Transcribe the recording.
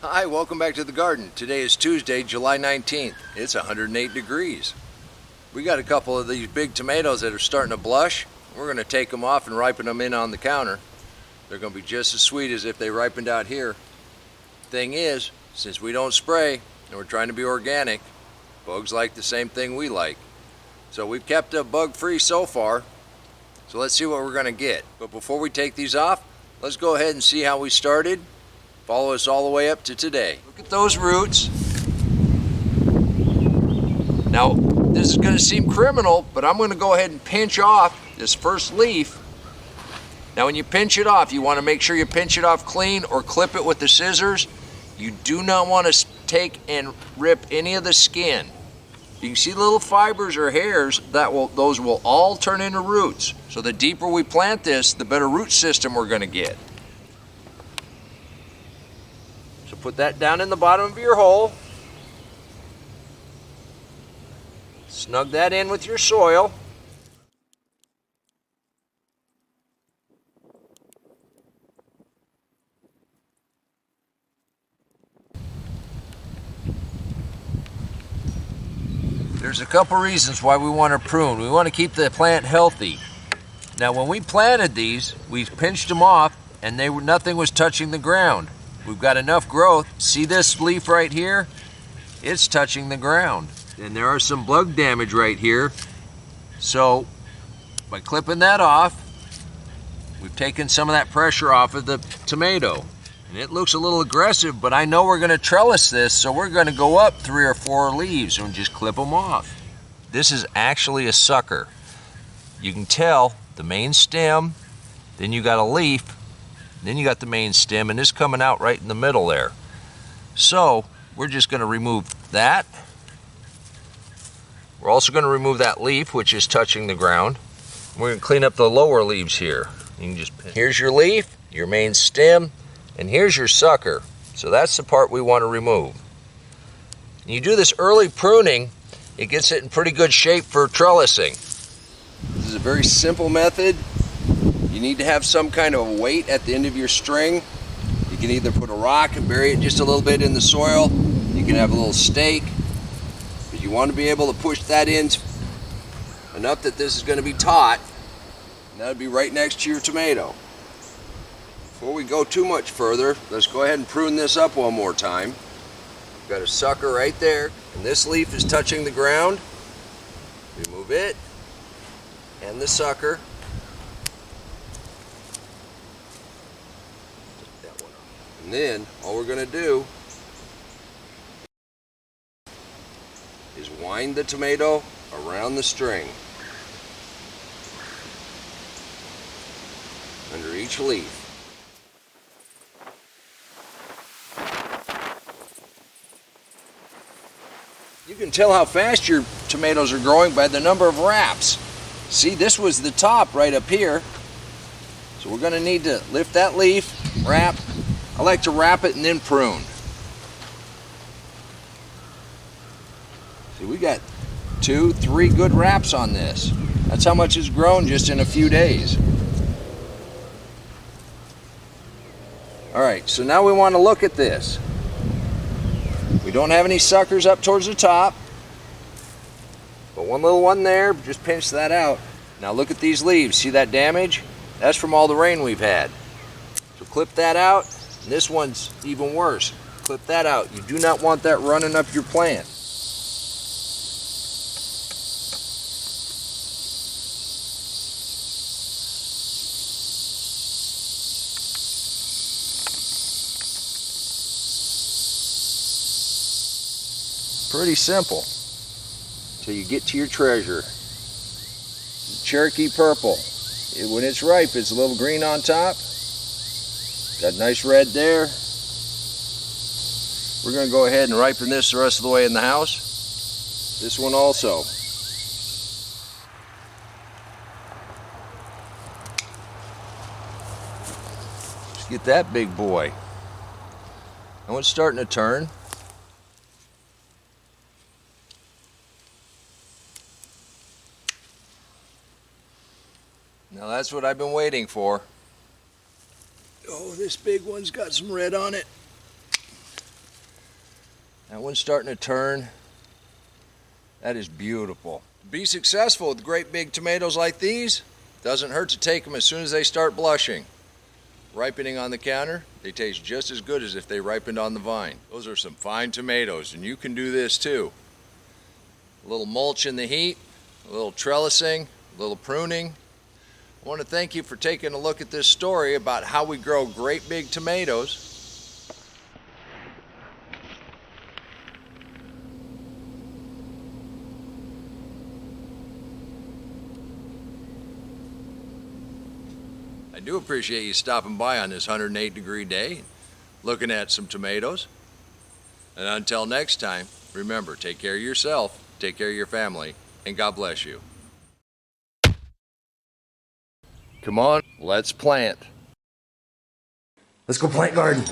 Hi, welcome back to the garden. Today is Tuesday, July 19th. It's 108 degrees. We got a couple of these big tomatoes that are starting to blush. We're going to take them off and ripen them in on the counter. They're going to be just as sweet as if they ripened out here. Thing is, since we don't spray and we're trying to be organic, bugs like the same thing we like. So we've kept it bug-free so far. So let's see what we're going to get. But before we take these off, let's go ahead and see how we started. Follow us all the way up to today. Look at those roots. Now, this is going to seem criminal, but I'm going to go ahead and pinch off this first leaf. Now, when you pinch it off, you want to make sure you pinch it off clean or clip it with the scissors. You do not want to take and rip any of the skin. You can see little fibers or hairs, those will all turn into roots. So the deeper we plant this, the better root system we're going to get. So put that down in the bottom of your hole. Snug that in with your soil. There's a couple reasons why we want to prune. We want to keep the plant healthy. Now when we planted these, we pinched them off and nothing was touching the ground. We've got enough growth. See this leaf right here? It's touching the ground. And there are some bug damage right here. So by clipping that off, we've taken some of that pressure off of the tomato. And it looks a little aggressive, but I know we're going to trellis this, so we're going to go up 3 or 4 leaves and just clip them off. This is actually a sucker. You can tell the main stem, then you got a leaf, then you got the main stem, and it's coming out right in the middle there. So we're just going to remove that. We're also going to remove that leaf, which is touching the ground. We're going to clean up the lower leaves here. You can just here's your leaf, your main stem, and here's your sucker. So that's the part we want to remove. When you do this early pruning, it gets it in pretty good shape for trellising. This is a very simple method. You need to have some kind of weight at the end of your string. You can either put a rock and bury it just a little bit in the soil. You can have a little stake. But you want to be able to push that in enough that this is going to be taut. And that would be right next to your tomato. Before we go too much further, let's go ahead and prune this up one more time. We've got a sucker right there, and this leaf is touching the ground. Remove it, and the sucker. Take that one off. And then, all we're going to do is wind the tomato around the string. Under each leaf. You can tell how fast your tomatoes are growing by the number of wraps. See, this was the top right up here. So we're going to need to lift that leaf, wrap. I like to wrap it and then prune. See, we got 2, 3 good wraps on this. That's how much it's grown just in a few days. All right, so now we want to look at this. We don't have any suckers up towards the top, but one little one there, just pinch that out. Now look at these leaves, see that damage? That's from all the rain we've had. So clip that out, and this one's even worse. Clip that out. You do not want that running up your plant. Pretty simple until you get to your treasure. Cherokee purple. When it's ripe, it's a little green on top. Got nice red there. We're going to go ahead and ripen this the rest of the way in the house. This one also. Let's get that big boy. Now it's starting to turn. Now that's what I've been waiting for. Oh, this big one's got some red on it. That one's starting to turn. That is beautiful. To be successful with great big tomatoes like these, doesn't hurt to take them as soon as they start blushing. Ripening on the counter, they taste just as good as if they ripened on the vine. Those are some fine tomatoes, and you can do this too. A little mulch in the heat, a little trellising, a little pruning. I want to thank you for taking a look at this story about how we grow great big tomatoes. I do appreciate you stopping by on this 108-degree day, looking at some tomatoes. And until next time, remember, take care of yourself, take care of your family, and God bless you. Come on, let's plant. Let's go plant garden.